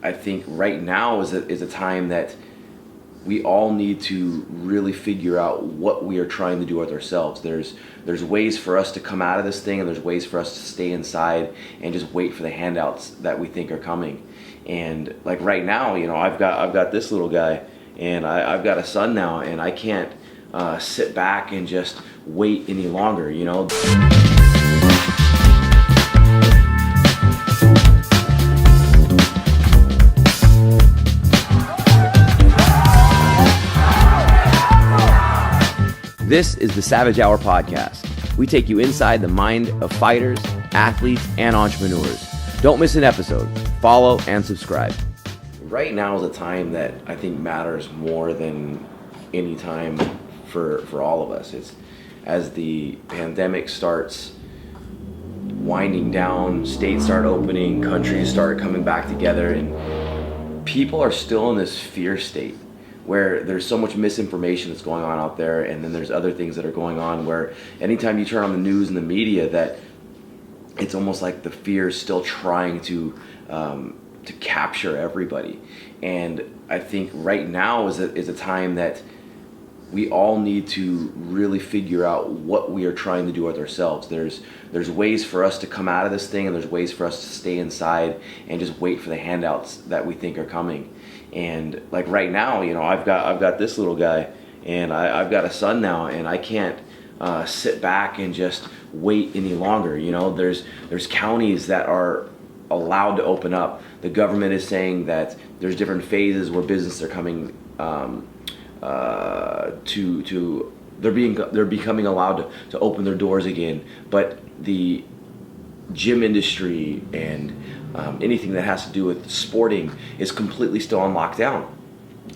I think right now is a time that we all need to really figure out what we are trying to do with ourselves. There's ways for us to come out of this thing, and there's ways for us to stay inside and just wait for the handouts that we think are coming. And like right now, I've got this little guy, and I've got a son now, and I can't sit back and just wait any longer. This is the Savage Hour Podcast. We take you inside the mind of fighters, athletes, and entrepreneurs. Don't miss an episode. Follow and subscribe. Right now is a time that I think matters more than any time for all of us. It's as the pandemic starts winding down, states start opening, countries start coming back together, and people are still in this fear state where there's so much misinformation that's going on out there, and then there's other things that are going on where anytime you turn on the news and the media, that it's almost like the fear is still trying to capture everybody. And I think right now is a time that we all need to really figure out what we are trying to do with ourselves. There's ways for us to come out of this thing, and there's ways for us to stay inside and just wait for the handouts that we think are coming. And like right now, I've got this little guy, and I've got a son now, and I can't sit back and just wait any longer. There's counties that are allowed to open up. The government is saying that there's different phases where businesses are coming they're becoming allowed to open their doors again, but the gym industry and anything that has to do with sporting is completely still on lockdown.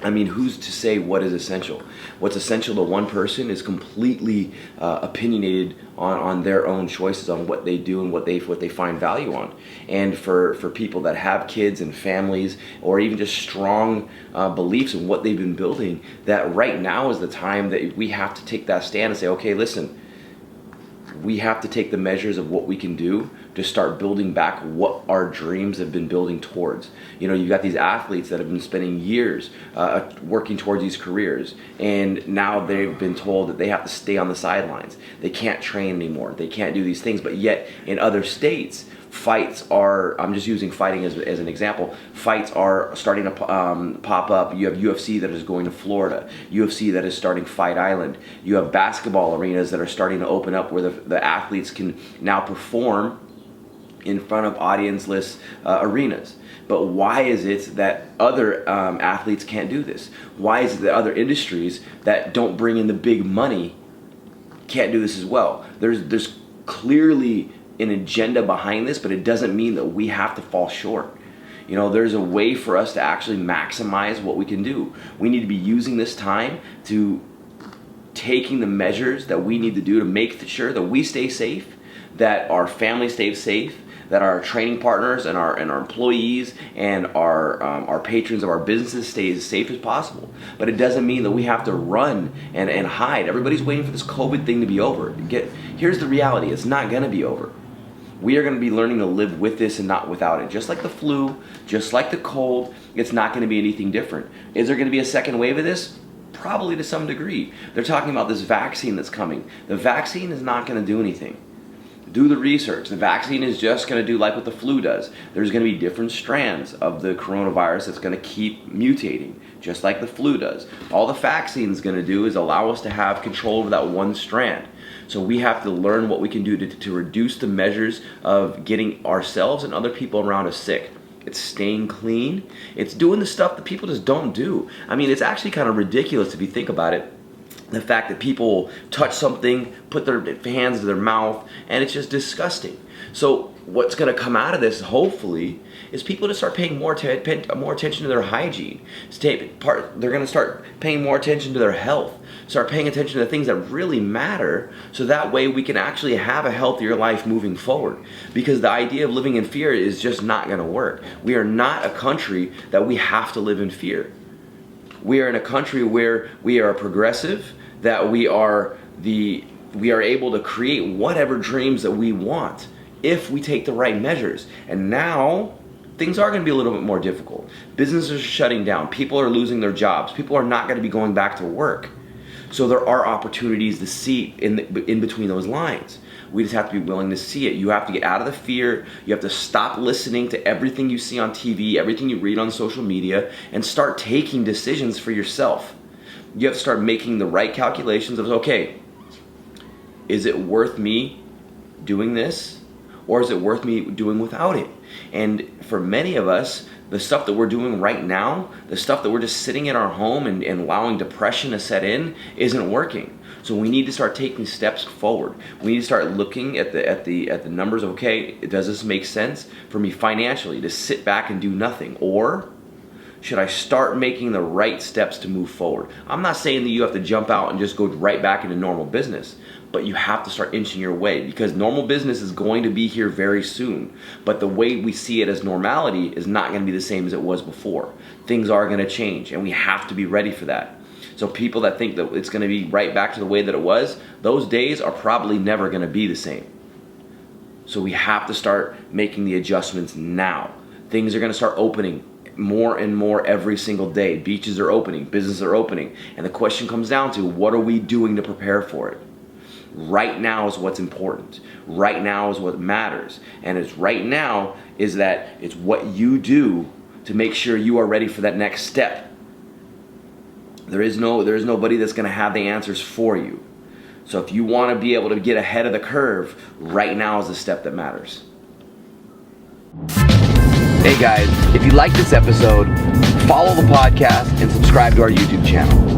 I mean, who's to say what is essential? What's essential to one person is completely opinionated on their own choices on what they do and what they find value on. And for people that have kids and families, or even just strong beliefs in what they've been building, that right now is the time that we have to take that stand and say, okay, listen, we have to take the measures of what we can do to start building back what our dreams have been building towards. You've got these athletes that have been spending years working towards these careers, and now they've been told that they have to stay on the sidelines. They can't train anymore. They can't do these things. But yet in other states, fights are, I'm just using fighting as an example, fights are starting to pop up. You have UFC that is going to Florida, UFC that is starting Fight Island. You have basketball arenas that are starting to open up where the athletes can now perform in front of audienceless arenas. But why is it that other athletes can't do this? Why is it that other industries that don't bring in the big money can't do this as well? There's clearly an agenda behind this, but it doesn't mean that we have to fall short. There's a way for us to actually maximize what we can do. We need to be using this time to taking the measures that we need to do to make sure that we stay safe, that our family stays safe, that our training partners and our employees and our patrons of our businesses stay as safe as possible. But it doesn't mean that we have to run and hide. Everybody's waiting for this COVID thing to be over. Here's the reality: it's not going to be over. We are going to be learning to live with this and not without it. Just like the flu, just like the cold, it's not going to be anything different. Is there going to be a second wave of this? Probably to some degree. They're talking about this vaccine that's coming. The vaccine is not going to do anything. Do the research. The vaccine is just going to do like what the flu does. There's going to be different strands of the coronavirus that's going to keep mutating, just like the flu does. All the vaccine is going to do is allow us to have control over that one strand. So we have to learn what we can do to reduce the measures of getting ourselves and other people around us sick. It's staying clean. It's doing the stuff that people just don't do. I mean, it's actually kind of ridiculous if you think about it. The fact that people touch something, put their hands to their mouth, and it's just disgusting. So what's going to come out of this, hopefully, is people to start paying more attention to their hygiene. They're going to start paying more attention to their health, start paying attention to the things that really matter, so that way we can actually have a healthier life moving forward. Because the idea of living in fear is just not going to work. We are not a country that we have to live in fear. We are in a country where we are progressive, that we are able to create whatever dreams that we want if we take the right measures. And now things are going to be a little bit more difficult. Businesses are shutting down. People are losing their jobs. People are not going to be going back to work. So there are opportunities to see in between those lines. We just have to be willing to see it. You have to get out of the fear. You have to stop listening to everything you see on TV, everything you read on social media, and start taking decisions for yourself. You have to start making the right calculations of, okay, is it worth me doing this, or is it worth me doing without it? And for many of us, the stuff that we're doing right now, the stuff that we're just sitting in our home and allowing depression to set in, isn't working. So we need to start taking steps forward. We need to start looking at the numbers of, okay, does this make sense for me financially to sit back and do nothing? Or should I start making the right steps to move forward? I'm not saying that you have to jump out and just go right back into normal business, but you have to start inching your way, because normal business is going to be here very soon. But the way we see it as normality is not going to be the same as it was before. Things are going to change, and we have to be ready for that. So people that think that it's going to be right back to the way that it was, those days are probably never going to be the same. So we have to start making the adjustments now. Things are going to start opening more and more every single day. Beaches are opening, businesses are opening. And the question comes down to, what are we doing to prepare for it? Right now is what's important. Right now is what matters. And it's right now is that it's what you do to make sure you are ready for that next step. There is nobody that's going to have the answers for you. So if you want to be able to get ahead of the curve, right now is the step that matters. Hey guys, if you like this episode, follow the podcast and subscribe to our YouTube channel.